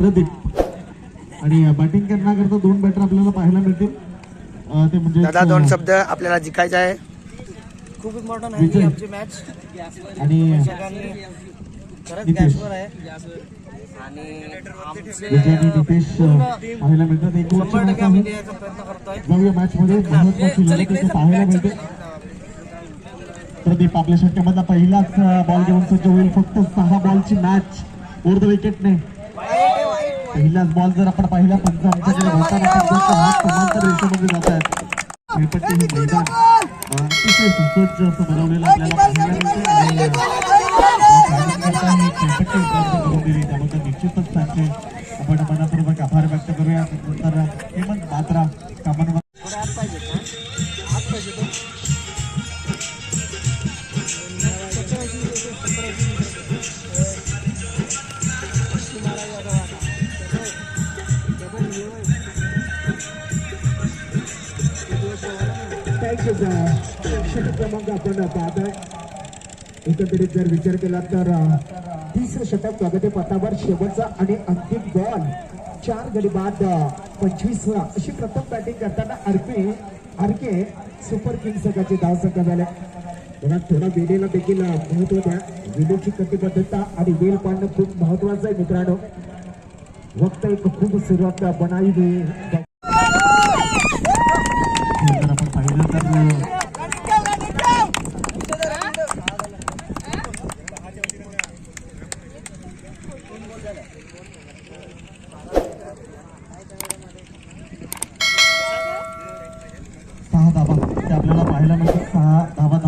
प्रदीप आणि बॅटिंग करण्याकरता 2 बॅटर आपल्याला पाहायला मिळतील. ते म्हणजे दादा 2 शब्द आपल्याला जिंकायचं आहे. खूप इम्पॉर्टंट आहे आमची मॅच आणि खरंच गॅसवर आहे आणि विजय आणि नितेश पाहायला मिळतात. एक ओव्हरची मॅच आहे. द्यायचा प्रयत्न करतोय. जाऊया मॅच मध्ये महत्वाची लढत इथे पाहायला मिळते. प्रदीप आपल्या षटकामधला पहिलाच बॉल घेऊन सज्ज होईल. फक्त 6 बॉलची मॅच ओव्हर द विकेटने. पहिलाच बॉल जर आपण पाहिला पंच आमच्याकडे होताना समांतर रेषेमध्ये जात आहेत. खेळपट्टी हे मैदान अतिशय सुसज्ज असं बनवलेलं आपल्याला पाहायला मिळते आणि खेळपट्टी उपलब्ध करून दिली त्याबद्दल निश्चितच त्यांचे आपण मनापूर्वक आभार व्यक्त करूया. नंतर हेमंत मात्रा कामांवर षटक क्रमांक आपण पाहतोय. एकंदरीत जर विचार केला तर 30 षटक प्रगती पथावर शेवटचा आणि अंतिम बॉल 4 गडी बाद 25 अशी प्रथम बॅटिंग करताना आरके सुपर किंग्स संघाचे धाव संख्या झाले. थोडा वेळेला देखील महत्व द्या. वेळेची कटिबद्धता आणि वेळ पाळणं खूप महत्वाचं आहे मित्रांनो. वक्त एक खूप सुरुवात बनावी आपण पाहिलं तर 6 धावा ते आपल्याला पाहायला मिळतील.